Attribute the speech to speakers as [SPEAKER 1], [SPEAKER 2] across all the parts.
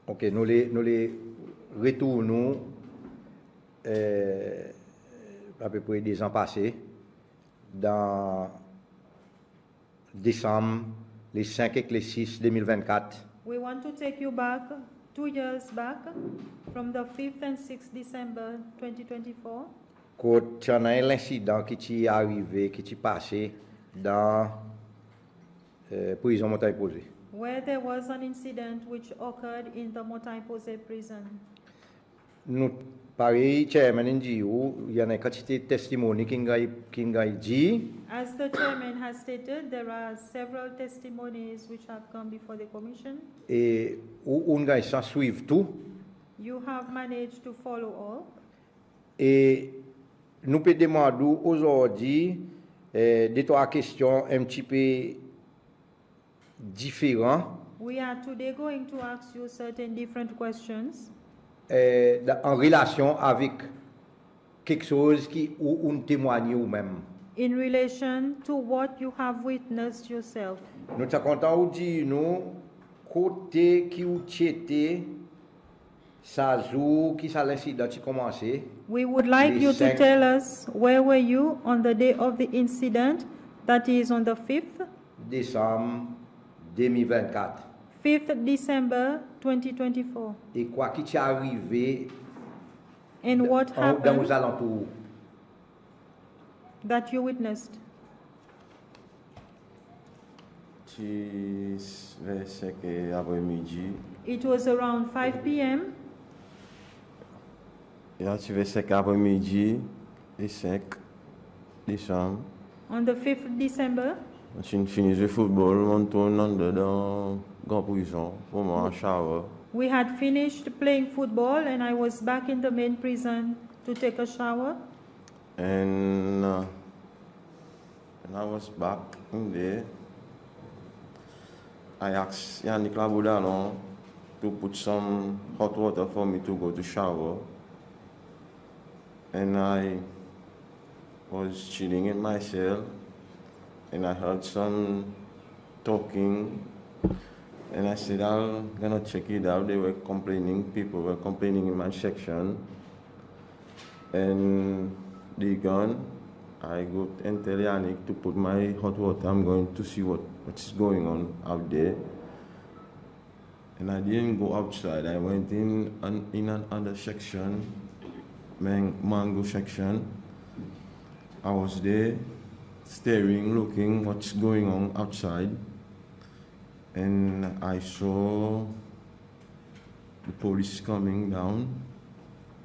[SPEAKER 1] Ok, nous les retournons à peu près 2 ans passés, dans décembre, les 5 et les 6 2024.
[SPEAKER 2] We want to take you back 2 years back, from the 5th and 6th December 2024.
[SPEAKER 1] Quand il y a un incident qui est arrivé, qui est passé dans la prison Montagne Posée.
[SPEAKER 2] Where there was an incident which occurred in the Montagne Posée prison.
[SPEAKER 1] Nous, pareil, chairman dit, il y a une quantité de testimonies qui ont dit.
[SPEAKER 2] As the chairman has stated, there are several testimonies which have come before the commission.
[SPEAKER 1] Et on a sans suivre tout.
[SPEAKER 2] You have managed to follow all.
[SPEAKER 1] Et nous pouvons demander aujourd'hui 2-3 questions un petit peu différentes.
[SPEAKER 2] We are today going to ask you certain different questions.
[SPEAKER 1] En relation avec quelque chose où on témoigne ou même.
[SPEAKER 2] In relation to what you have witnessed yourself.
[SPEAKER 1] Nous sommes contents de dire nous côté qui ou était ça jour qui ça l'incident qui commencé.
[SPEAKER 2] We would like you to tell us where were you on the day of the incident, that is on the 5th
[SPEAKER 1] décembre 2024.
[SPEAKER 2] 5th December 2024.
[SPEAKER 1] Et quoi qui t'est arrivé
[SPEAKER 2] And what
[SPEAKER 1] dans
[SPEAKER 2] happened
[SPEAKER 1] aux alentours.
[SPEAKER 2] that you witnessed?
[SPEAKER 3] Vers 5 après-midi.
[SPEAKER 2] It was around 5 p.m.
[SPEAKER 3] Vers 5 après-midi, le 5 décembre.
[SPEAKER 2] On the 5th December.
[SPEAKER 3] On finit le football, on tourne dans la prison pour moi en shower.
[SPEAKER 2] We had finished playing football and I was back in the main prison to take a shower.
[SPEAKER 3] And I was back in there. I asked Yannick Laboudalon to put some hot water for me to go to shower. And I was chilling in my cell, and I heard some talking, and I said, I'm gonna check it out. They were complaining, people were complaining in my section. And they gone. I go and tell Yannick to put my hot water. I'm going to see what's going on out there. And I didn't go outside. I went in another section, mango section. I was there, staring, looking what's going on outside. And I saw the police coming down.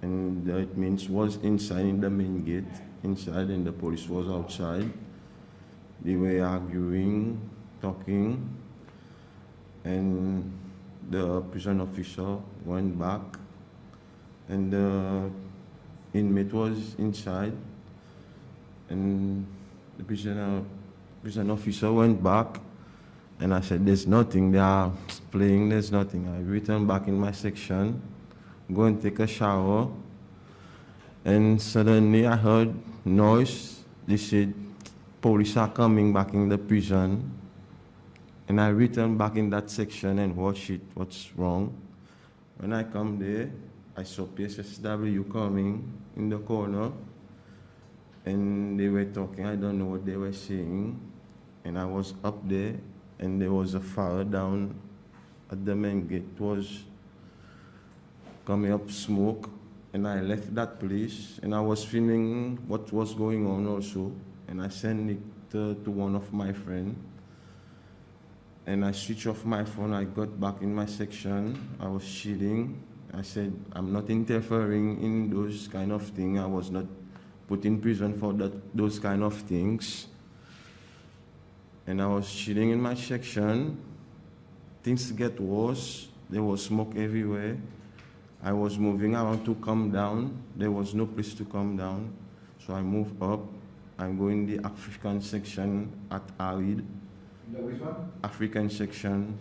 [SPEAKER 3] And that means was inside in the main gate, inside, and the police was outside. They were arguing, talking, and the prison officer went back, and the inmate was inside, and the prison officer went back, and I said, there's nothing, they are playing, there's nothing. I returned back in my section, go and take a shower, and suddenly I heard noise. They said, police are coming back in the prison. And I returned back in that section and watched it, what's wrong. When I come there, I saw PSSW coming in the corner, and they were talking. I don't know what they were saying. And I was up there, and there was a fire down at the main gate. It was coming up smoke, and I left that place, and I was filming what was going on also, and I sent it to one of my friends, and I switched off my phone. I got back in my section. I was chilling. I said, I'm not interfering in those kind of things. I was not put in prison for those kind of things. And I was chilling in my section. Things get worse. There was smoke everywhere. I was moving around to come down. There was no place to come down. So I moved up. I'm going the African section at Arid.
[SPEAKER 1] Which one?
[SPEAKER 3] African section.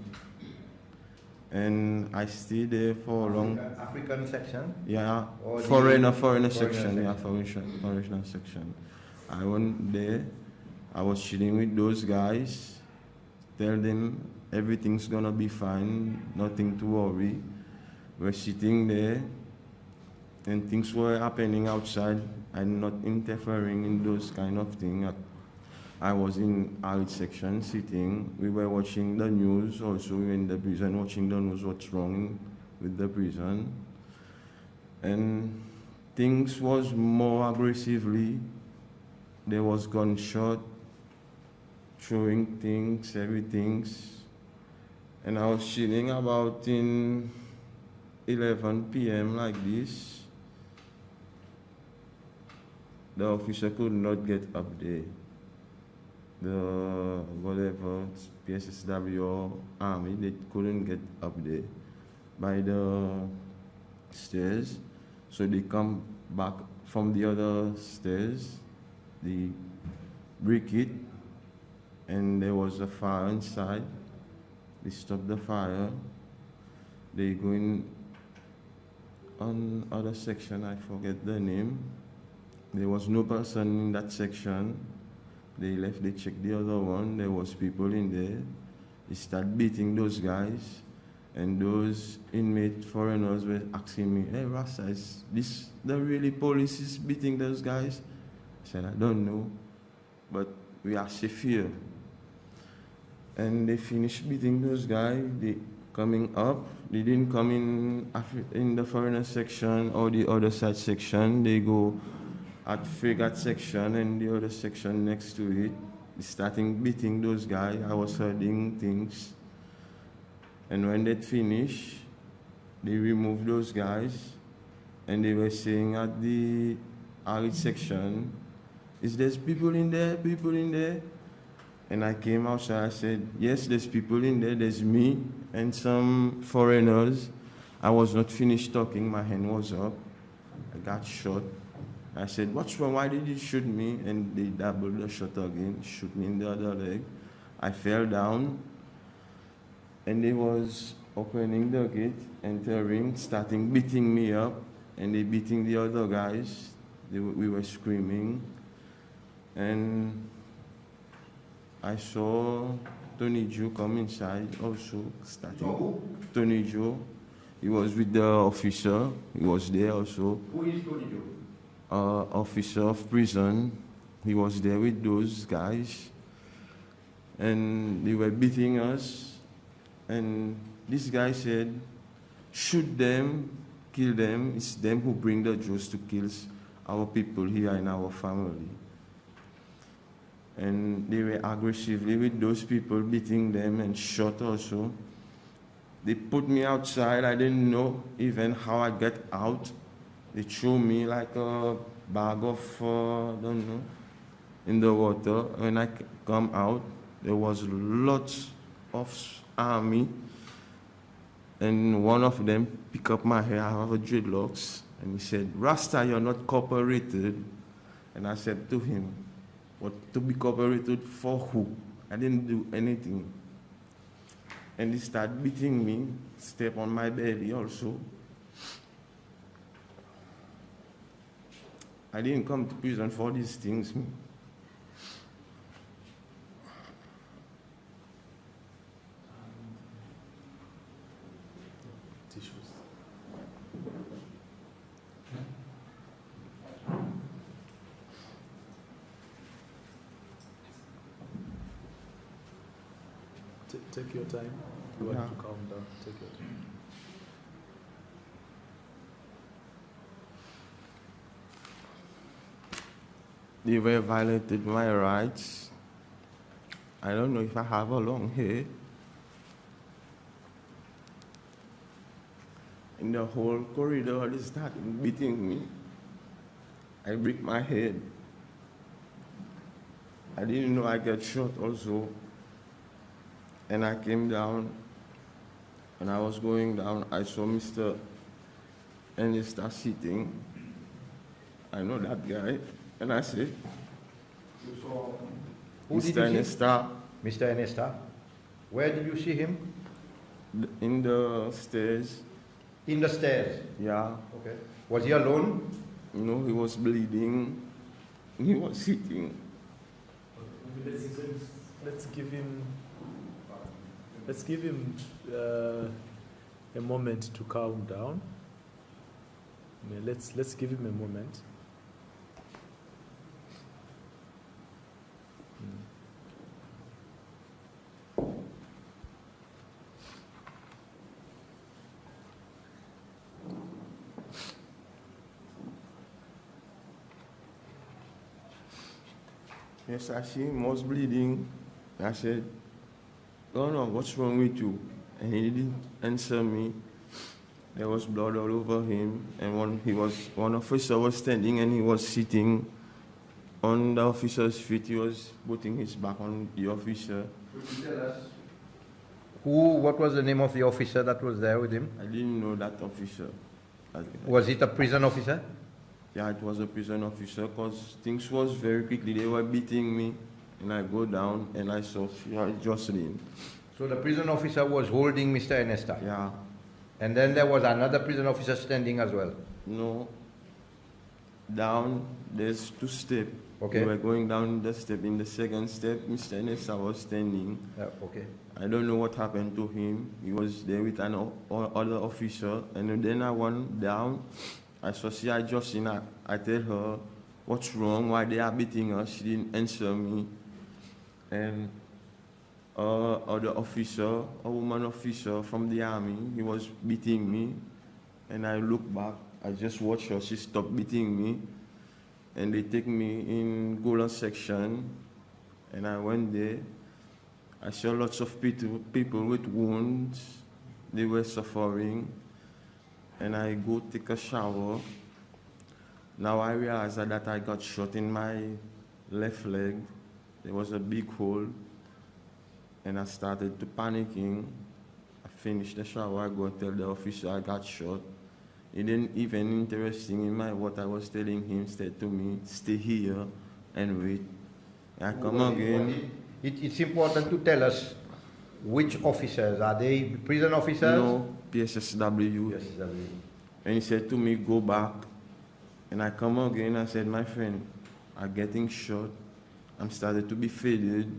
[SPEAKER 3] And I stayed there for a long...
[SPEAKER 1] African section?
[SPEAKER 3] Yeah,
[SPEAKER 1] Or
[SPEAKER 3] foreigner
[SPEAKER 1] foreigner
[SPEAKER 3] section. Yeah,
[SPEAKER 1] section.
[SPEAKER 3] foreigner section. I went there. I was chilling with those guys. Tell them everything's gonna be fine. Nothing to worry. were sitting there, and things were happening outside. I'm not interfering in those kind of things. I was in our section sitting. We were watching the news also in the prison, watching the news, what's wrong with the prison. And things was more aggressively. There was gunshot, throwing things, everything. And I was chilling about in 11 p.m. like this. The officer could not get up there. The whatever PSSW or army, they couldn't get up there by the stairs. So they come back from the other stairs, they break it, and there was a fire inside. They stopped the fire. They go in on other section, I forget the name. There was no person in that section. They left, they checked the other one. There was people in there. They started beating those guys. And those inmate foreigners were asking me, hey Rasta, is this the really police is beating those guys? I said, I don't know, but we are severe. And they finished beating those guys. They coming up. They didn't come in the foreigner section or the other side section. They go at frigate section and the other section next to it. They starting beating those guys. I was hearing things. And when they finished, they removed those guys, and they were saying at the arid section, is there people in there, people in there? And I came outside, I said, yes, there's people in there, there's me and some foreigners. I was not finished talking, my hand was up. I got shot. I said, what's wrong, why did you shoot me? And they doubled the shot again, shoot me in the other leg. I fell down. And they was opening the gate, entering, starting beating me up, and they beating the other guys. We were screaming. And I saw Tony Joe come inside also, starting. Tony Joe, he was with the officer, he was there also.
[SPEAKER 1] Who is Tony Joe?
[SPEAKER 3] Officer of prison, he was there with those guys. And they were beating us. And this guy said, shoot them, kill them. It's them who bring the Jews to kill our people here in our family. And they were aggressively with those people, beating them and shot also. They put me outside. I didn't know even how I got out. They threw me like a bag of, I don't know, in the water. When I come out, there was lots of army, and one of them picked up my hair. I have a dreadlocks, and he said, Rasta, you're not cooperated. And I said to him, what, to be cooperated for who? I didn't do anything. And he started beating me, step on my belly also. I didn't come to prison for these things.
[SPEAKER 4] Take your time. You want to calm down. Take your time.
[SPEAKER 3] They were violated my rights. I don't know if I have a long hair. In the whole corridor, they started beating me. I break my head. I didn't know I got shot also. And I came down, and I was going down. I saw Mr. Ernesta sitting. I know that guy. And I said,
[SPEAKER 1] You saw who
[SPEAKER 3] Mr.
[SPEAKER 1] did you see?
[SPEAKER 3] Ernesta,
[SPEAKER 1] Mr. Ernesta. Where did you see him?
[SPEAKER 3] in the stairs.
[SPEAKER 1] In the stairs.
[SPEAKER 3] Yeah.
[SPEAKER 1] Okay. Was he alone?
[SPEAKER 3] You know, he was bleeding. He was sitting.
[SPEAKER 4] Let's give him a moment to calm down. Yeah, let's give him a moment.
[SPEAKER 3] Yes, I see him was bleeding. I said, "Oh no, what's wrong with you?" And he didn't answer me. There was blood all over him, and one officer was standing and he was sitting on the officer's feet. He was putting his back on the officer.
[SPEAKER 1] Could you tell us what was the name of the officer that was there with him?
[SPEAKER 3] I didn't know that officer.
[SPEAKER 1] Was it a prison officer?
[SPEAKER 3] Yeah, it was a prison officer, because things was very quickly. They were beating me, and I go down and I saw Jocelyn.
[SPEAKER 1] So the prison officer was holding Mr. Ernesta?
[SPEAKER 3] Yeah.
[SPEAKER 1] And then there was another prison officer standing as well?
[SPEAKER 3] No. Down, there's 2 steps.
[SPEAKER 1] Okay.
[SPEAKER 3] We were going down the step. In the second step, Mr. Ernesta was standing.
[SPEAKER 1] Okay.
[SPEAKER 3] I don't know what happened to him. He was there with an other officer, and then I went down. I saw C.I. Jocelyn. I tell her, "What's wrong? Why they are beating us?" She didn't answer me. And other officer, a woman officer from the army, he was beating me. And I looked back. I just watched her. She stopped beating me. And they take me in Golan section. And I went there. I saw lots of people with wounds. They were suffering. And I go take a shower. Now I realize that I got shot in my left leg. There was a big hole. And I started to panicking. I finished the shower. I go and tell the officer I got shot. He didn't even interesting in what I was telling him. Said to me, "Stay here and wait." I come again.
[SPEAKER 1] It's important to tell us which officers. Are they prison officers?
[SPEAKER 3] No, PSSW.
[SPEAKER 1] PSSW.
[SPEAKER 3] And he said to me, "Go back." And I come again. I said, "My friend, I'm getting shot. I'm started to be faded."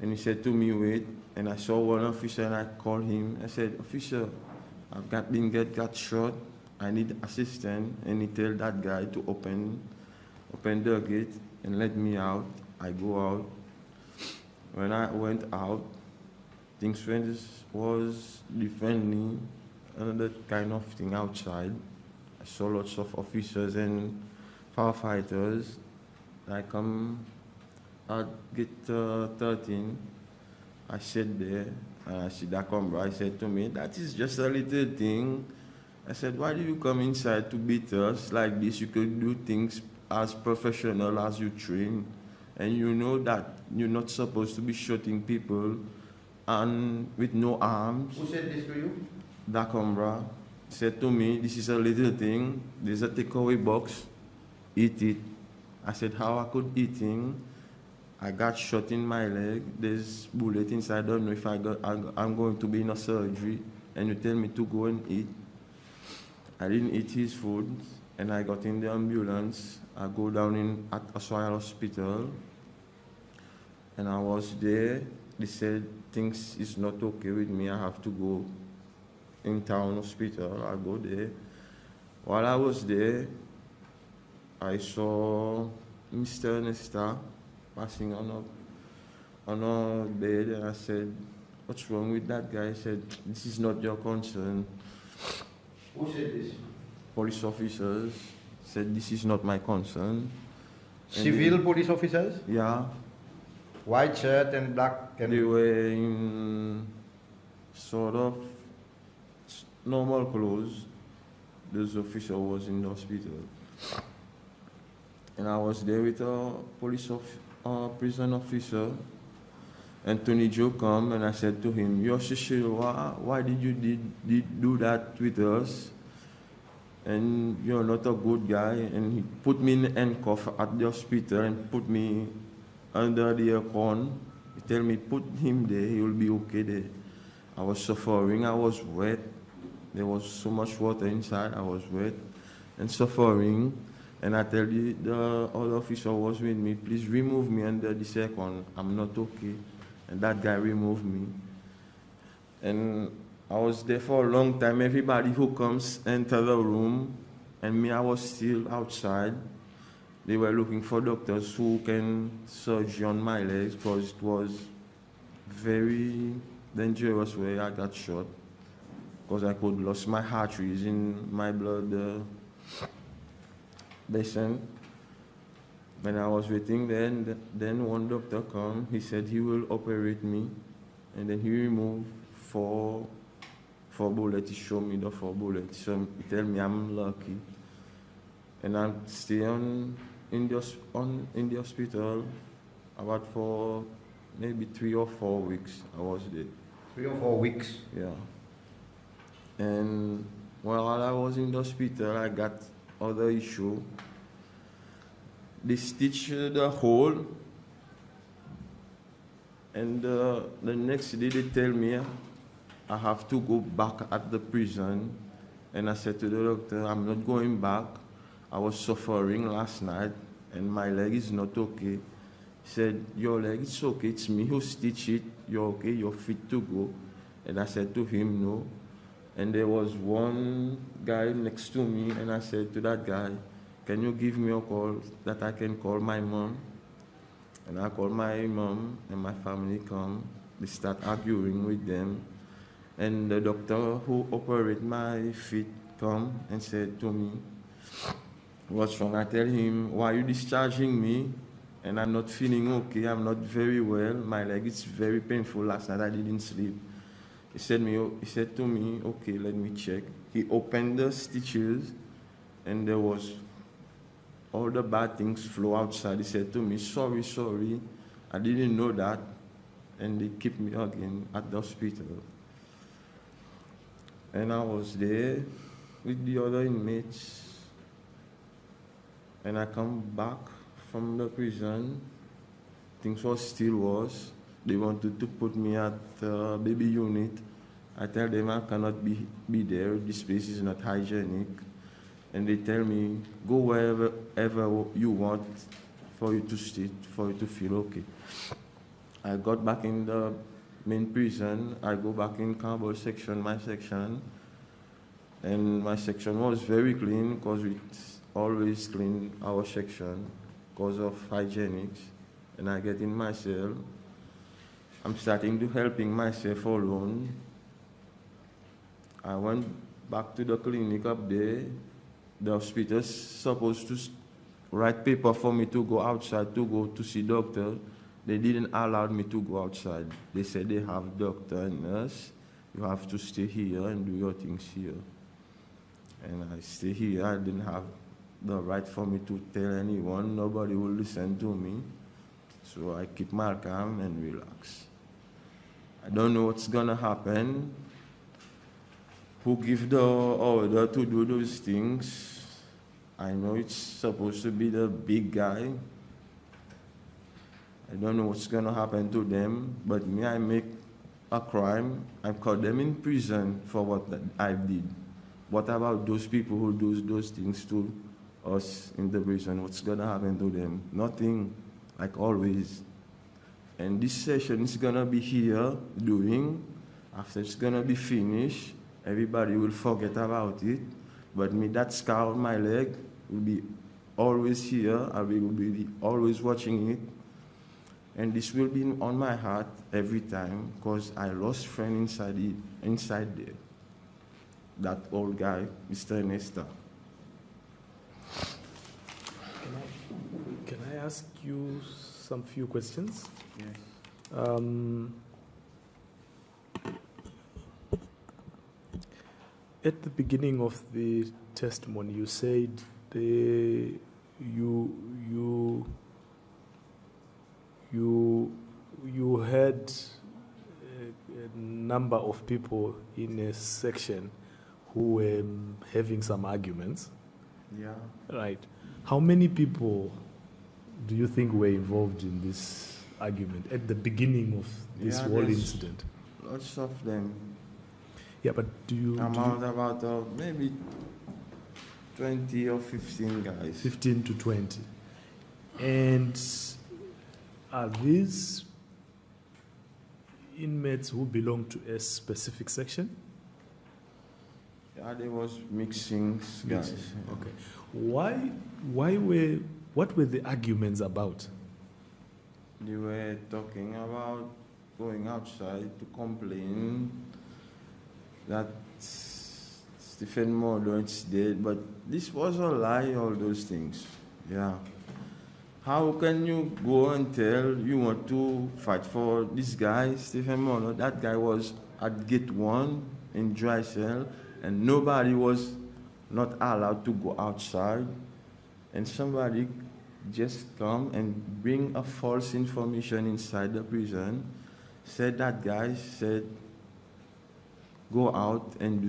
[SPEAKER 3] And he said to me, "Wait." And I saw one officer and I called him. I said, "Officer, I've got shot. I need assistance." And he told that guy to open the gate and let me out. I go out. When I went out, things was differently, another kind of thing outside. I saw lots of officers and firefighters. I come at gate 13. I sat there and I see that camera. I said to me, "That is just a little thing." I said, "Why do you come inside to beat us like this? You could do things as professional as you train. And you know that you're not supposed to be shooting people and with no arms."
[SPEAKER 1] Who said this to you?
[SPEAKER 3] Dacombra said to me, "This is a little thing. There's a takeaway box. Eat it." I said, "How I could eat it? I got shot in my leg. There's bullet inside. I don't know if I'm going to be in a surgery. And you tell me to go and eat." I didn't eat his food. And I got in the ambulance. I go down at Oswald Hospital. And I was there. They said things is not okay with me. I have to go in town hospital. I go there. While I was there, I saw Mr. Ernesta passing on a bed, and I said, "What's wrong with that guy?" He said, "This is not your concern."
[SPEAKER 1] Who said this?
[SPEAKER 3] Police officers said, "This is not my concern."
[SPEAKER 1] Civil police officers?
[SPEAKER 3] Yeah.
[SPEAKER 1] White shirt and black. And
[SPEAKER 3] They were in sort of normal clothes. This officer was in the hospital. And I was there with a prison officer. And Tony Joe come and I said to him, "Yo, Cecil, why did you do that with us? And you're not a good guy." And he put me in handcuff at the hospital and put me under the aircon. He tell me, "Put him there, he will be okay there." I was suffering, I was wet. There was so much water inside, I was wet and suffering. And I tell you, the other officer was with me, "Please remove me under this aircon, I'm not okay." And that guy removed me. And I was there for a long time. Everybody who comes enter the room, and me, I was still outside. They were looking for doctors who can surgery on my legs because it was very dangerous where I got shot because I could lose my arteries in my blood basin. When I was waiting there, then one doctor come. He said he will operate me, and then he removed four bullets. He showed me the 4 bullets. So he tell me I'm lucky, and I'm still in the hospital about for maybe 3 or 4 weeks. I was there.
[SPEAKER 1] 3 or 4 weeks.
[SPEAKER 3] Yeah. And while I was in the hospital, I got other issue. They stitched the hole, and the next day they tell me I have to go back at the prison. And I said to the doctor, I'm not going back. I was suffering last night, and my leg is not okay. He said, your leg is okay, it's me who stitched it, you're okay, you're fit to go. And I said to him, no. And there was one guy next to me, and I said to that guy, can you give me a call that I can call my mom? And I called my mom, and my family come. They start arguing with them. And the doctor who operated my feet come and said to me, what's wrong? I tell him, why are you discharging me? And I'm not feeling okay, I'm not very well. My leg is very painful. Last night I didn't sleep. He said to me, okay, let me check. He opened the stitches, and there was all the bad things flow outside. He said to me, sorry, I didn't know that. And they kept me again at the hospital. And I was there with the other inmates. And I come back from the prison. Things was still worse. They wanted to put me at the baby unit. I tell them I cannot be there. This place is not hygienic. And they tell me, go wherever you want for you to stay, for you to feel okay. I got back in the main prison. I go back in cowboy section, my section. And my section was very clean because we always clean our section because of hygienics. And I get in my cell. I'm starting to helping myself alone. I went back to the clinic up there. The hospital's supposed to write paper for me to go outside to go to see doctor. They didn't allow me to go outside. They said they have doctor and nurse. You have to stay here and do your things here. And I stay here. I didn't have the right for me to tell anyone. Nobody will listen to me. So I keep my calm and relax. I don't know what's gonna happen. Who give the order to do those things? I know it's supposed to be the big guy. I don't know what's gonna happen to them, but me, I make a crime. I caught them in prison for what I did. What about those people who do those things to us in the prison? What's gonna happen to them? Nothing, like always. And this session is gonna be here doing. After it's gonna be finished, everybody will forget about it. But me, that scar on my leg will be always here. I will be always watching it. And this will be on my heart every time because I lost friend inside there. That old guy, Mr. Nesta.
[SPEAKER 4] Can I ask you some few questions?
[SPEAKER 3] Yes.
[SPEAKER 4] At the beginning of the testimony, you said you had a number of people in a section who were having some arguments.
[SPEAKER 3] Yeah.
[SPEAKER 4] Right. How many people do you think were involved in this argument at the beginning of this whole incident?
[SPEAKER 3] Lots of them.
[SPEAKER 4] Yeah, but do you...
[SPEAKER 3] About maybe 20 or 15 guys.
[SPEAKER 4] 15 to 20. And are these inmates who belong to a specific section?
[SPEAKER 3] Yeah, there was mixing guys.
[SPEAKER 4] Okay. What were the arguments about?
[SPEAKER 3] They were talking about going outside to complain that Stephen Molo is dead, but this was a lie, all those things. Yeah. How can you go and tell you want to fight for this guy, Stephen Molo? That guy was at gate 1 in dry cell, and nobody was not allowed to go outside. And somebody just come and bring a false information inside the prison, said that guy said, go out and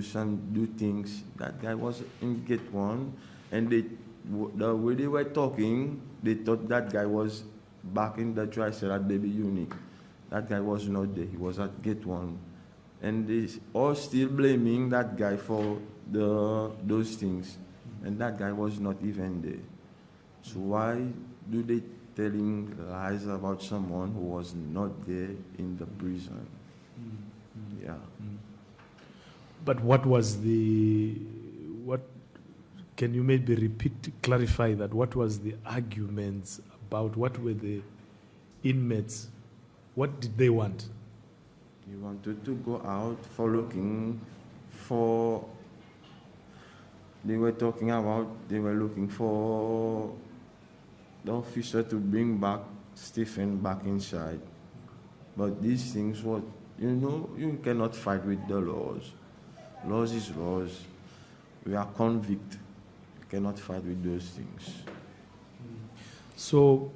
[SPEAKER 3] do things. That guy was in gate 1, and the way they were talking, they thought that guy was back in the dry cell at Baby Unit. That guy was not there. He was at gate 1. And they all still blaming that guy for those things. And that guy was not even there. So why do they telling lies about someone who was not there in the prison? Yeah.
[SPEAKER 4] But what was can you maybe clarify that? What was the arguments about? What were the inmates? What did they want?
[SPEAKER 3] He wanted to go out for looking for, they were looking for the officer to bring back Stephen back inside. But these things, you cannot fight with the laws. Laws is laws. We are convict. You cannot fight with those things.
[SPEAKER 4] So,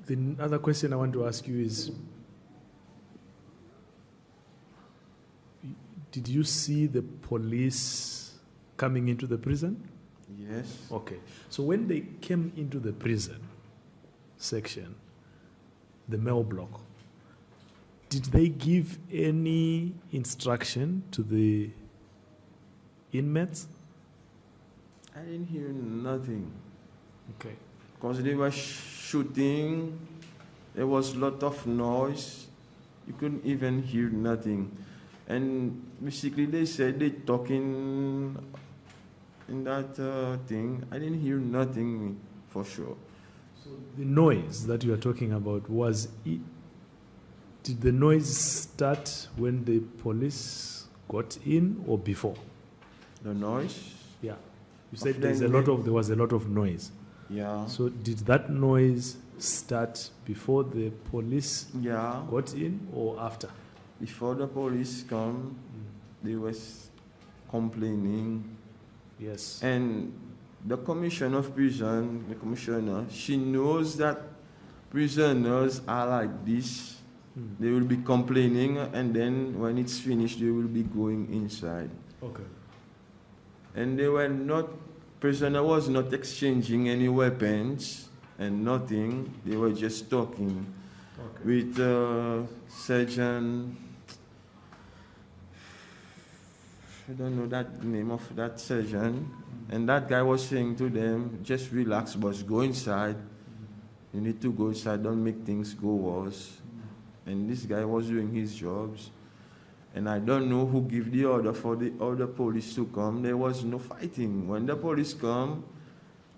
[SPEAKER 4] the other question I want to ask you is, did you see the police coming into the prison?
[SPEAKER 3] Yes.
[SPEAKER 4] Okay. So when they came into the prison section, the male block, did they give any instruction to the inmates?
[SPEAKER 3] I didn't hear nothing.
[SPEAKER 4] Okay.
[SPEAKER 3] Because they were shooting, there was a lot of noise. You couldn't even hear nothing. And basically they said they talking in that thing. I didn't hear nothing for sure.
[SPEAKER 4] So the noise that you are talking about, did the noise start when the police got in or before?
[SPEAKER 3] The noise?
[SPEAKER 4] Yeah. You said there was a lot of noise.
[SPEAKER 3] Yeah.
[SPEAKER 4] So did that noise start before the police
[SPEAKER 3] Yeah.
[SPEAKER 4] got in or after?
[SPEAKER 3] Before the police come, they was complaining.
[SPEAKER 4] Yes.
[SPEAKER 3] And the commissioner of prison, the commissioner, she knows that prisoners are like this. They will be complaining, and then when it's finished, they will be going inside.
[SPEAKER 4] Okay.
[SPEAKER 3] And prisoner was not exchanging any weapons and nothing. They were just talking with Sergeant, I don't know that name of that sergeant. And that guy was saying to them, just relax, boss, go inside. You need to go inside, don't make things go worse. And this guy was doing his jobs. And I don't know who gave the order for the other police to come. There was no fighting. When the police come,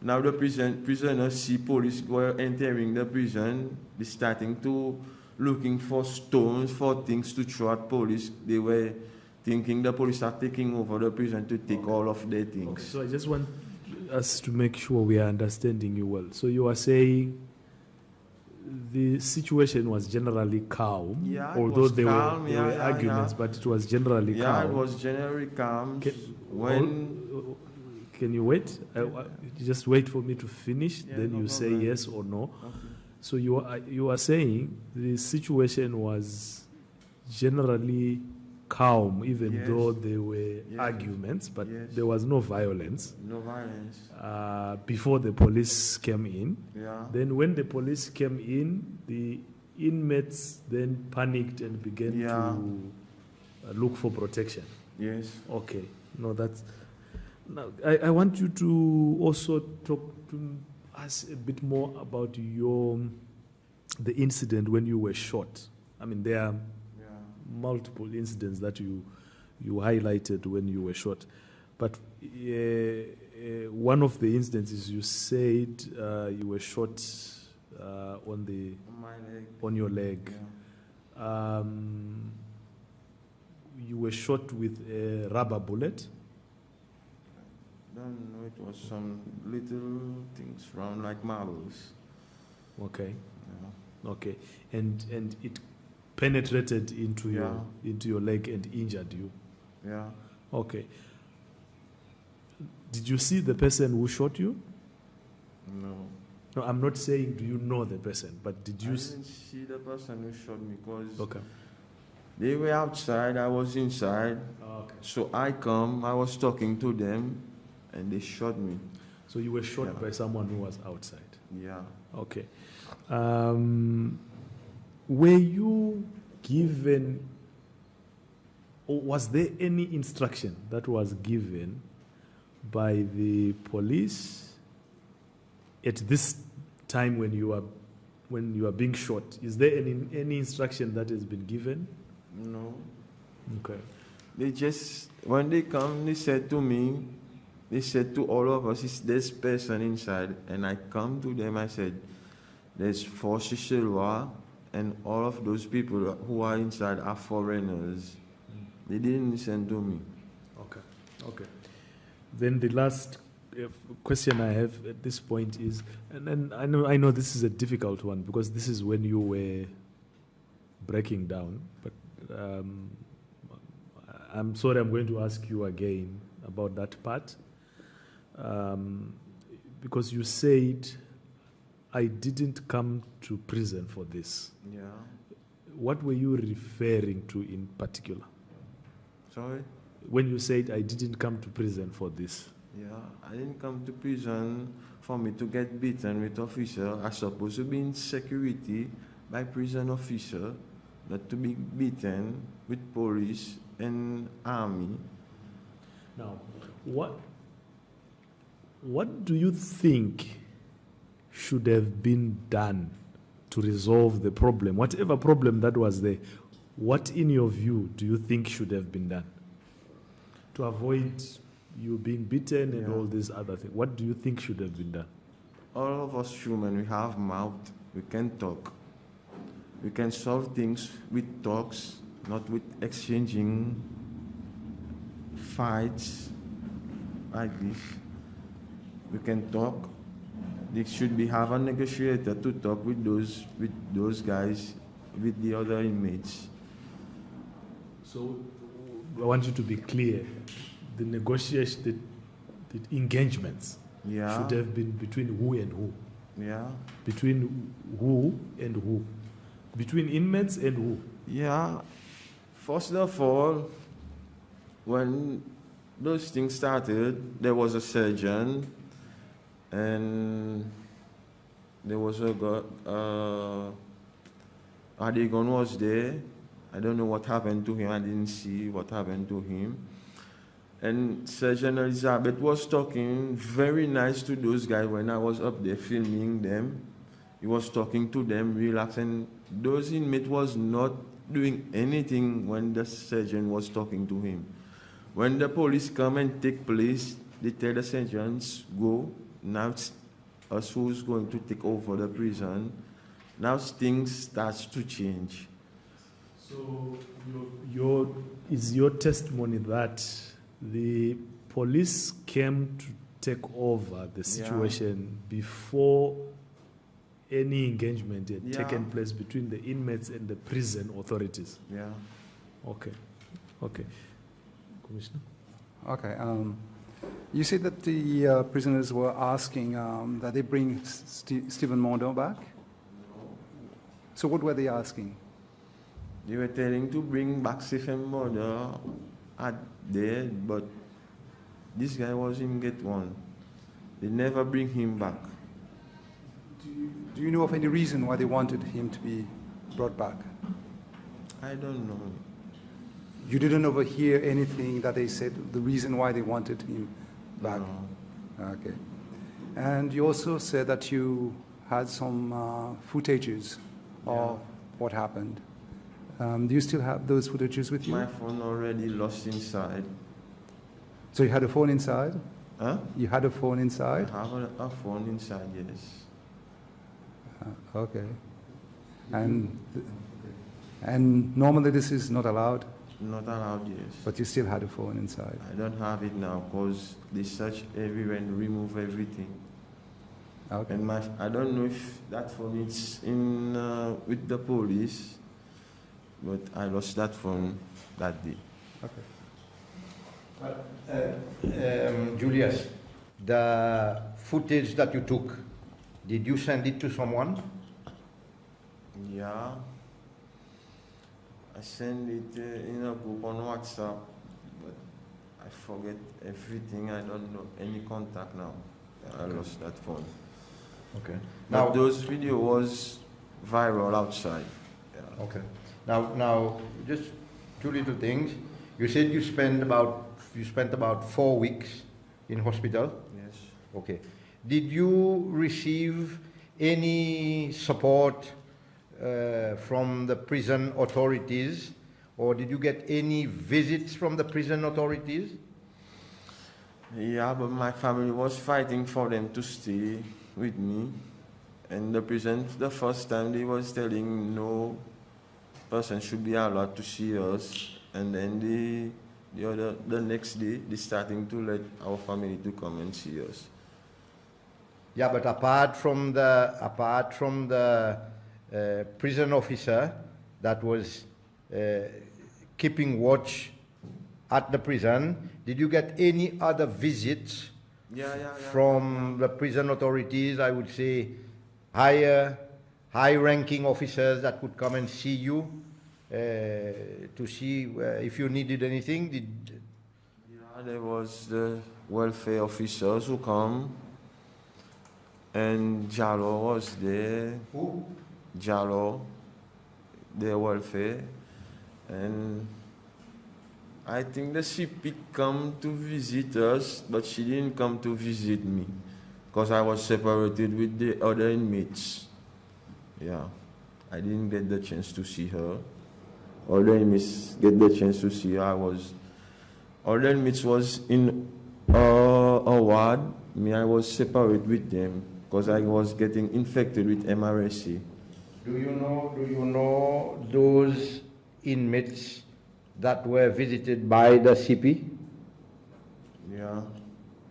[SPEAKER 3] now the prisoners see police entering the prison. They're starting to looking for stones, for things to throw at police. They were thinking the police are taking over the prison to take all of their things.
[SPEAKER 4] Okay. So I just want us to make sure we are understanding you well. So you are saying the situation was generally calm, although there were arguments, but it was generally calm.
[SPEAKER 3] Yeah, it was generally calm.
[SPEAKER 4] Can you wait? Just wait for me to finish, then you say yes or no.
[SPEAKER 3] Okay.
[SPEAKER 4] So you are saying the situation was generally calm, even though there were arguments, but there was no violence.
[SPEAKER 3] No violence.
[SPEAKER 4] Before the police came in.
[SPEAKER 3] Yeah.
[SPEAKER 4] Then when the police came in, the inmates then panicked and began to look for protection.
[SPEAKER 3] Yes.
[SPEAKER 4] Okay. No, that's... Now, I want you to also talk to us a bit more about the incident when you were shot. I mean, there are multiple incidents that you highlighted when you were shot. But one of the instances you said you were shot
[SPEAKER 3] On my leg.
[SPEAKER 4] on your leg.
[SPEAKER 3] Yeah.
[SPEAKER 4] You were shot with a rubber bullet.
[SPEAKER 3] Don't know, it was some little things round like marbles.
[SPEAKER 4] Okay.
[SPEAKER 3] Yeah.
[SPEAKER 4] Okay. And it penetrated into
[SPEAKER 3] Yeah.
[SPEAKER 4] your leg and injured you.
[SPEAKER 3] Yeah.
[SPEAKER 4] Okay. Did you see the person who shot you?
[SPEAKER 3] No.
[SPEAKER 4] No, I'm not saying do you know the person, but did you
[SPEAKER 3] I didn't see the person who shot me because
[SPEAKER 4] Okay.
[SPEAKER 3] they were outside, I was inside.
[SPEAKER 4] Okay.
[SPEAKER 3] So I was talking to them, and they shot me.
[SPEAKER 4] So you were shot
[SPEAKER 3] Yeah.
[SPEAKER 4] by someone who was outside.
[SPEAKER 3] Yeah.
[SPEAKER 4] Okay. Were you given, or was there any instruction that was given by the police at this time when you are being shot? Is there any instruction that has been given?
[SPEAKER 3] No.
[SPEAKER 4] Okay.
[SPEAKER 3] They just, when they come, they said to me, they said to all of us, "Is this person inside?" And I come to them, I said, "There's 4 Sicilwa, and all of those people who are inside are foreigners." They didn't listen to me.
[SPEAKER 4] Okay. Okay. Then the last question I have at this point is, and then I know this is a difficult one because this is when you were breaking down, but I'm sorry, I'm going to ask you again about that part. Because you said, I didn't come to prison for this.
[SPEAKER 3] Yeah.
[SPEAKER 4] What were you referring to in particular?
[SPEAKER 3] Sorry?
[SPEAKER 4] When you said, I didn't come to prison for this.
[SPEAKER 3] Yeah, I didn't come to prison for me to get beaten with officer. I supposed to be in security by prison officer, not to be beaten with police and army.
[SPEAKER 4] Now, what do you think should have been done to resolve the problem? Whatever problem that was there, what in your view do you think should have been done to avoid you being beaten and all these other things? What do you think should have been done?
[SPEAKER 3] All of us human, we have mouth, we can talk. We can solve things with talks, not with exchanging fights like this. We can talk. They should have a negotiator to talk with those guys, with the other inmates.
[SPEAKER 4] So I want you to be clear. The negotiation, the engagements should have been between who and who?
[SPEAKER 3] Yeah.
[SPEAKER 4] Between who and who? Between inmates and who?
[SPEAKER 3] Yeah. First of all, when those things started, there was a surgeon, and there was a Adegon was there. I don't know what happened to him. I didn't see what happened to him. And Surgeon Elizabeth was talking very nice to those guys when I was up there filming them. He was talking to them, relaxing. Those inmates was not doing anything when the surgeon was talking to him. When the police come and take place, they tell the surgeons, go. Now it's us who's going to take over the prison. Now things starts to change.
[SPEAKER 4] So is your testimony that the police came to take over the situation before any engagement had taken place between the inmates and the prison authorities?
[SPEAKER 3] Yeah.
[SPEAKER 4] Okay. Okay. Commissioner?
[SPEAKER 5] Okay. You said that the prisoners were asking that they bring Stephen Mondo back? So what were they asking?
[SPEAKER 3] They were telling to bring back Stephen Mondo at there, but this guy wasn't get one. They never bring him back.
[SPEAKER 5] Do you know of any reason why they wanted him to be brought back?
[SPEAKER 3] I don't know.
[SPEAKER 5] You didn't overhear anything that they said, the reason why they wanted him back?
[SPEAKER 3] No.
[SPEAKER 5] Okay. And you also said that you had some footages of what happened. Do you still have those footages with you?
[SPEAKER 3] My phone already lost inside.
[SPEAKER 5] So you had a phone inside?
[SPEAKER 3] Huh?
[SPEAKER 5] You had a phone inside?
[SPEAKER 3] I have a phone inside, yes.
[SPEAKER 5] Okay. And normally this is not allowed,
[SPEAKER 3] Not allowed, yes.
[SPEAKER 5] but you still had a phone inside.
[SPEAKER 3] I don't have it now because they search everywhere and remove everything.
[SPEAKER 5] Okay.
[SPEAKER 3] And I don't know if that phone is in with the police, but I lost that phone that day.
[SPEAKER 5] Okay.
[SPEAKER 1] Julius, the footage that you took, did you send it to someone?
[SPEAKER 3] Yeah. I send it in a group on WhatsApp, but I forget everything. I don't know any contact now. I lost that phone.
[SPEAKER 1] Okay.
[SPEAKER 3] Now
[SPEAKER 1] Now,
[SPEAKER 3] those video was viral outside. Yeah.
[SPEAKER 1] okay. Now, just two little things. You said you spent about 4 weeks in hospital.
[SPEAKER 3] Yes.
[SPEAKER 1] Okay. Did you receive any support from the prison authorities, or did you get any visits from the prison authorities?
[SPEAKER 3] Yeah, but my family was fighting for them to stay with me. And the prison, the first time they was telling no person should be allowed to see us. And then the next day, they starting to let our family to come and see us.
[SPEAKER 1] Yeah, but apart from the prison officer that was keeping watch at the prison, did you get any other visits from the prison authorities? I would say high-ranking officers that could come and see you to see if you needed anything.
[SPEAKER 3] Yeah, there was the welfare officers who come, and Jalo was there.
[SPEAKER 1] Who?
[SPEAKER 3] Jalo, their welfare, and I think the CP come to visit us, but she didn't come to visit me because I was separated with the other inmates. Yeah, I didn't get the chance to see her. Other inmates get the chance to see her. Other inmates was in a ward. Me, I was separate with them because I was getting infected with MRSA.
[SPEAKER 1] Do you know those inmates that were visited by the CP?
[SPEAKER 3] Yeah.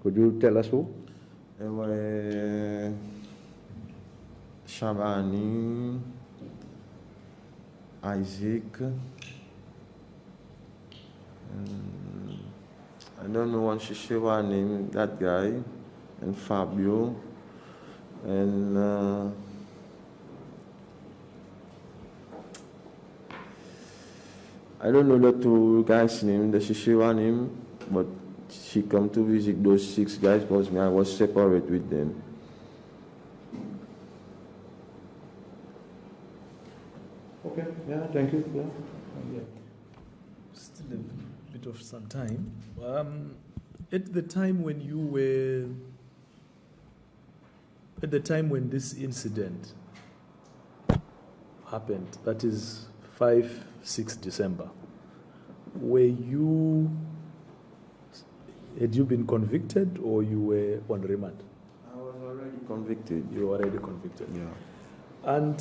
[SPEAKER 1] Could you tell us who?
[SPEAKER 3] There were Shabani, Isaac, I don't know one Shishiwa name, that guy, and Fabio, and I don't know the two guys' name, the Shishiwa name, but she come to visit those 6 guys because I was separate with them.
[SPEAKER 1] Okay, yeah, thank you. Yeah.
[SPEAKER 4] Still a bit of some time. At the time when you were, at the time when this incident happened, that is 5-6 December, had you been convicted or you were on remand?
[SPEAKER 3] I was already convicted.
[SPEAKER 4] You were already convicted.
[SPEAKER 3] Yeah.
[SPEAKER 4] And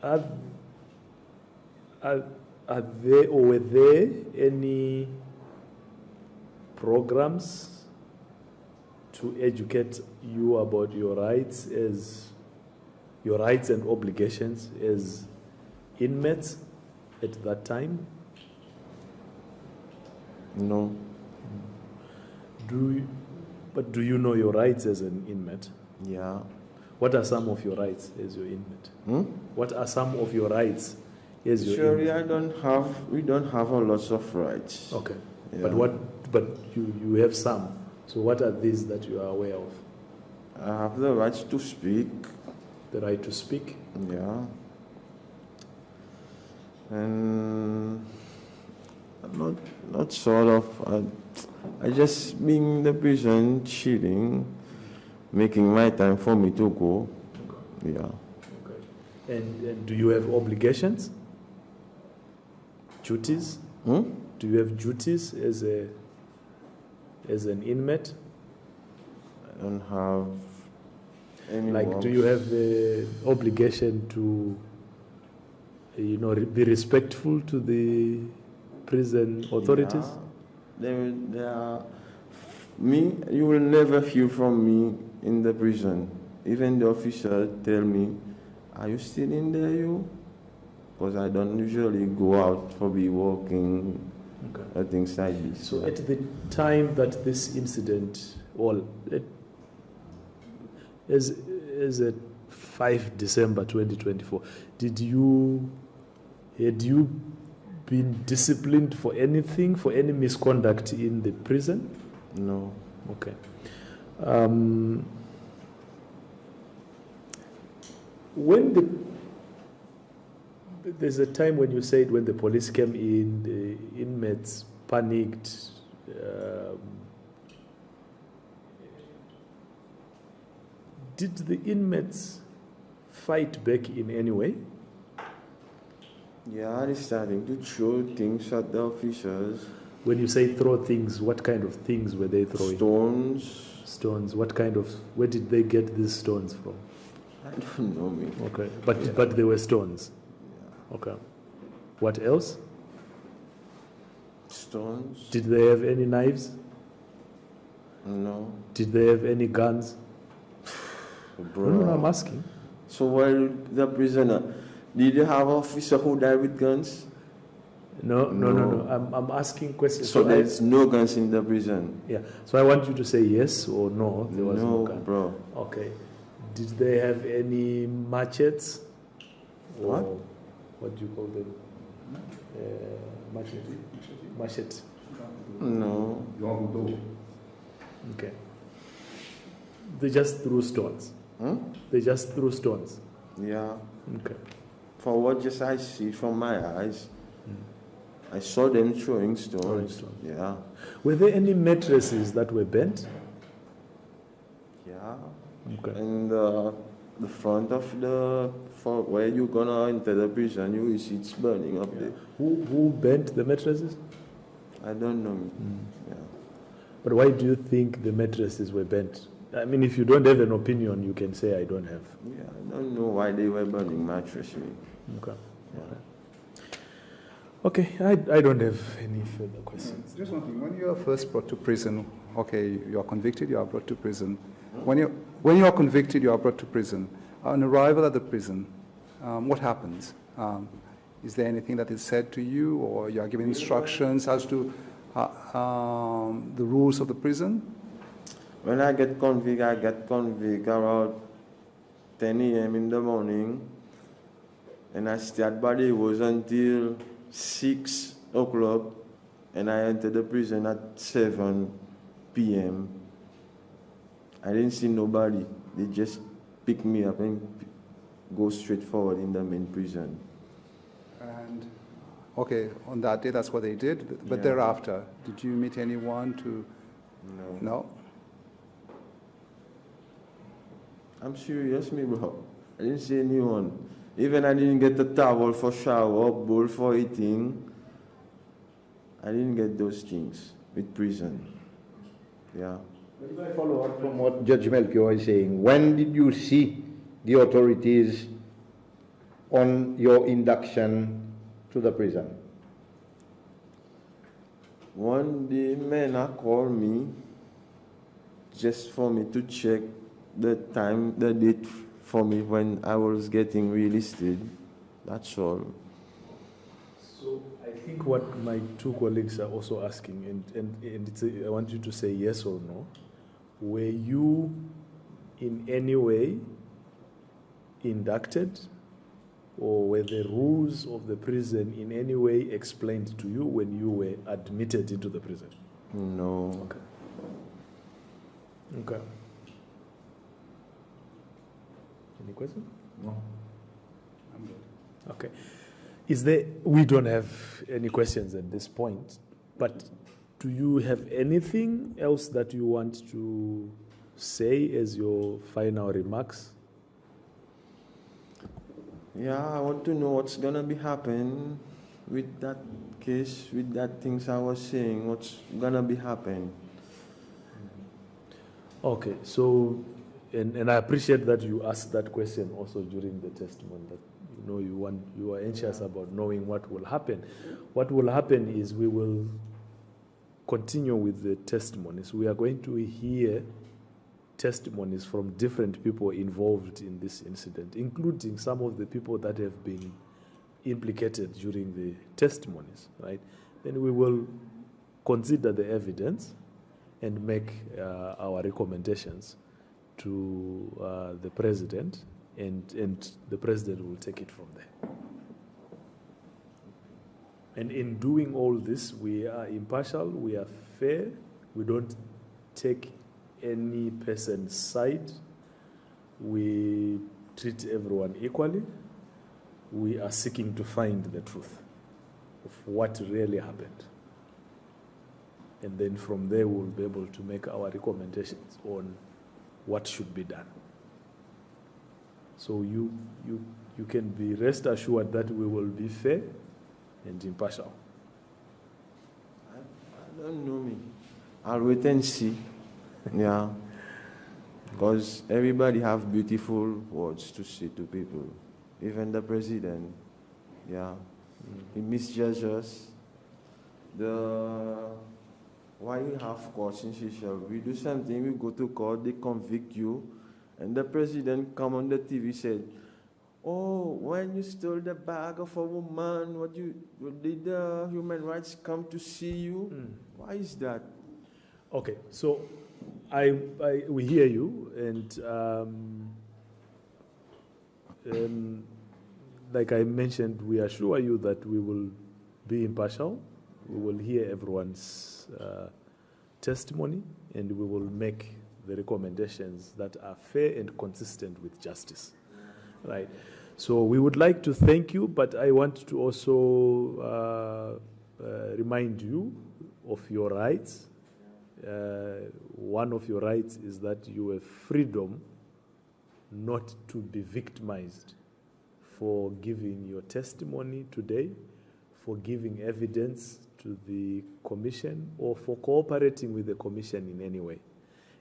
[SPEAKER 4] are there or were there any programs to educate you about your rights and obligations as inmates at that time?
[SPEAKER 3] No.
[SPEAKER 4] But do you know your rights as an inmate?
[SPEAKER 3] Yeah.
[SPEAKER 4] What are some of your rights as your inmate? What are some of your rights as your inmate?
[SPEAKER 3] Surely we don't have a lot of rights.
[SPEAKER 4] Okay.
[SPEAKER 3] Yeah.
[SPEAKER 4] But you have some. So what are these that you are aware of?
[SPEAKER 3] I have the right to speak.
[SPEAKER 4] The right to speak?
[SPEAKER 3] Yeah. And not sort of. I just being in the prison, chilling, making my time for me to go. Yeah.
[SPEAKER 4] Okay. And do you have obligations? Duties?
[SPEAKER 3] Hmm?
[SPEAKER 4] Do you have duties as an inmate?
[SPEAKER 3] I don't have any
[SPEAKER 4] Like,
[SPEAKER 3] works.
[SPEAKER 4] do you have the obligation to, be respectful to the prison authorities?
[SPEAKER 3] Yeah. They are me. You will never hear from me in the prison. Even the officer tell me, "Are you still in there, you?" Because I don't usually go out for be walking or things like this.
[SPEAKER 4] So at the time that this incident, as at 5 December 2024, had you been disciplined for anything, for any misconduct in the prison?
[SPEAKER 3] No.
[SPEAKER 4] Okay. There's a time when you said when the police came in, the inmates panicked. Did the inmates fight back in any way?
[SPEAKER 3] Yeah, they're starting to throw things at the officers.
[SPEAKER 4] When you say throw things, what kind of things were they throwing?
[SPEAKER 3] Stones.
[SPEAKER 4] Stones. Where did they get these stones from?
[SPEAKER 3] I don't know, me.
[SPEAKER 4] Okay, but they were stones.
[SPEAKER 3] Yeah.
[SPEAKER 4] Okay. What else?
[SPEAKER 3] Stones.
[SPEAKER 4] Did they have any knives?
[SPEAKER 3] No.
[SPEAKER 4] Did they have any guns?
[SPEAKER 3] Bro.
[SPEAKER 4] No, I'm asking.
[SPEAKER 3] So while the prisoner, did you have officer who died with guns?
[SPEAKER 4] No. I'm asking questions.
[SPEAKER 3] So there's no guns in the prison?
[SPEAKER 4] Yeah. So I want you to say yes or no. There was no gun.
[SPEAKER 3] Bro.
[SPEAKER 4] Okay. Did they have any machetes?
[SPEAKER 3] What?
[SPEAKER 4] Or what do you call them? Machete.
[SPEAKER 3] No.
[SPEAKER 4] Okay. They just threw stones. They just threw stones.
[SPEAKER 3] Yeah.
[SPEAKER 4] Okay.
[SPEAKER 3] For what just I see from my eyes, I saw them throwing stones.
[SPEAKER 4] Throwing stones.
[SPEAKER 3] Yeah.
[SPEAKER 4] Were there any mattresses that were bent?
[SPEAKER 3] Yeah.
[SPEAKER 4] Okay.
[SPEAKER 3] And the front of for where you're gonna enter the prison, you will see it's burning up there.
[SPEAKER 4] Who bent the mattresses?
[SPEAKER 3] I don't know. Yeah.
[SPEAKER 4] But why do you think the mattresses were bent? I mean, if you don't have an opinion, you can say I don't have.
[SPEAKER 3] Yeah, I don't know why they were burning mattresses.
[SPEAKER 4] Okay.
[SPEAKER 3] Yeah.
[SPEAKER 4] Okay, I don't have any further questions.
[SPEAKER 5] Just one thing. When you are first brought to prison, okay, you are convicted, you are brought to prison. When you are convicted, you are brought to prison. On arrival at the prison, what happens? Is there anything that is said to you, or you are given instructions as to the rules of the prison?
[SPEAKER 3] When I get convict around 10 a.m. in the morning, and I start body was until 6 o'clock, and I enter the prison at 7 p.m. I didn't see nobody. They just pick me up and go straight forward in the main prison.
[SPEAKER 5] And okay, on that day, that's what they did. But
[SPEAKER 3] Yeah.
[SPEAKER 5] thereafter, did you meet anyone to?
[SPEAKER 3] No.
[SPEAKER 5] No.
[SPEAKER 3] I'm serious, me bro. I didn't see anyone. Even I didn't get a towel for shower, bowl for eating. I didn't get those things with prison. Yeah.
[SPEAKER 1] If I follow up from what Judge Melchior is saying, when did you see the authorities on your induction to the prison?
[SPEAKER 3] One day, man, called me just for me to check the date for me when I was getting relisted. That's all.
[SPEAKER 4] So I think what my two colleagues are also asking, and I want you to say yes or no. Were you in any way inducted, or were the rules of the prison in any way explained to you when you were admitted into the prison?
[SPEAKER 3] No.
[SPEAKER 4] Okay. Okay. Any question?
[SPEAKER 1] No.
[SPEAKER 5] I'm good.
[SPEAKER 4] Okay. We don't have any questions at this point, but do you have anything else that you want to say as your final remarks?
[SPEAKER 3] Yeah, I want to know what's gonna be happening with that case, with that things I was saying. What's gonna be happening?
[SPEAKER 4] Okay, so, and I appreciate that you asked that question also during the testimony, that you are anxious about knowing what will happen. What will happen is we will continue with the testimonies. We are going to hear testimonies from different people involved in this incident, including some of the people that have been implicated during the testimonies, right? Then we will consider the evidence and make our recommendations to the president, and the president will take it from there. And in doing all this, we are impartial, we are fair, we don't take any person's side, we treat everyone equally, we are seeking to find the truth of what really happened. And then from there, we'll be able to make our recommendations on what should be done. So you can be rest assured that we will be fair and impartial.
[SPEAKER 3] I don't know me. I'll wait and see. Yeah. Because everybody have beautiful words to say to people. Even the president. Yeah. He misjudges us. Why we have courts in Seychelles? We do something, we go to court, they convict you, and the president come on the TV said, "Oh, when you stole the bag of a woman, did the human rights come to see you?" Why is that?
[SPEAKER 4] Okay, so we hear you, and like I mentioned, we assure you that we will be impartial. We will hear everyone's testimony, and we will make the recommendations that are fair and consistent with justice. Right. So we would like to thank you, but I want to also remind you of your rights. One of your rights is that you have freedom not to be victimized for giving your testimony today, for giving evidence to the commission, or for cooperating with the commission in any way.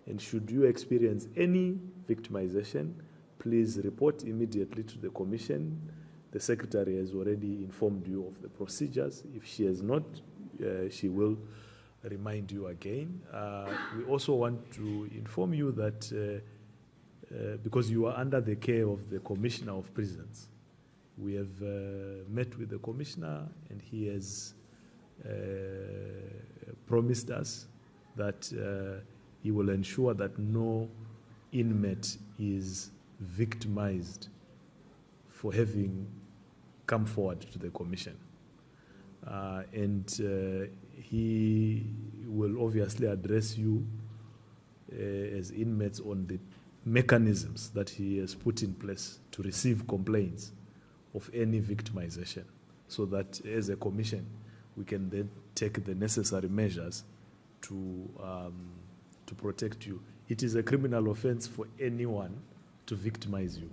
[SPEAKER 4] And should you experience any victimization, please report immediately to the commission. The secretary has already informed you of the procedures. If she has not, she will remind you again. We also want to inform you that because you are under the care of the Commissioner of Prisons, we have met with the Commissioner, and he has promised us that he will ensure that no inmate is victimized for having come forward to the commission. And he will obviously address you as inmates on the mechanisms that he has put in place to receive complaints of any victimization, so that as a commission, we can then take the necessary measures to protect you. It is a criminal offense for anyone to victimize you.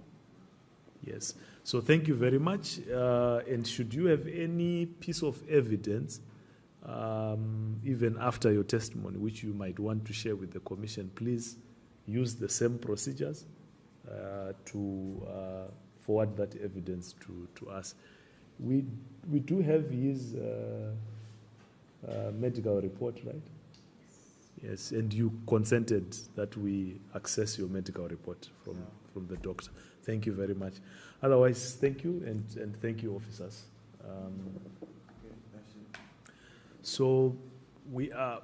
[SPEAKER 4] Yes. So thank you very much. And should you have any piece of evidence, even after your testimony, which you might want to share with the commission, please use the same procedures to forward that evidence to us. We do have his medical report, right? Yes, and you consented that we access your medical report from the doctor. Thank you very much. Otherwise, thank you, and thank you, officers. So we are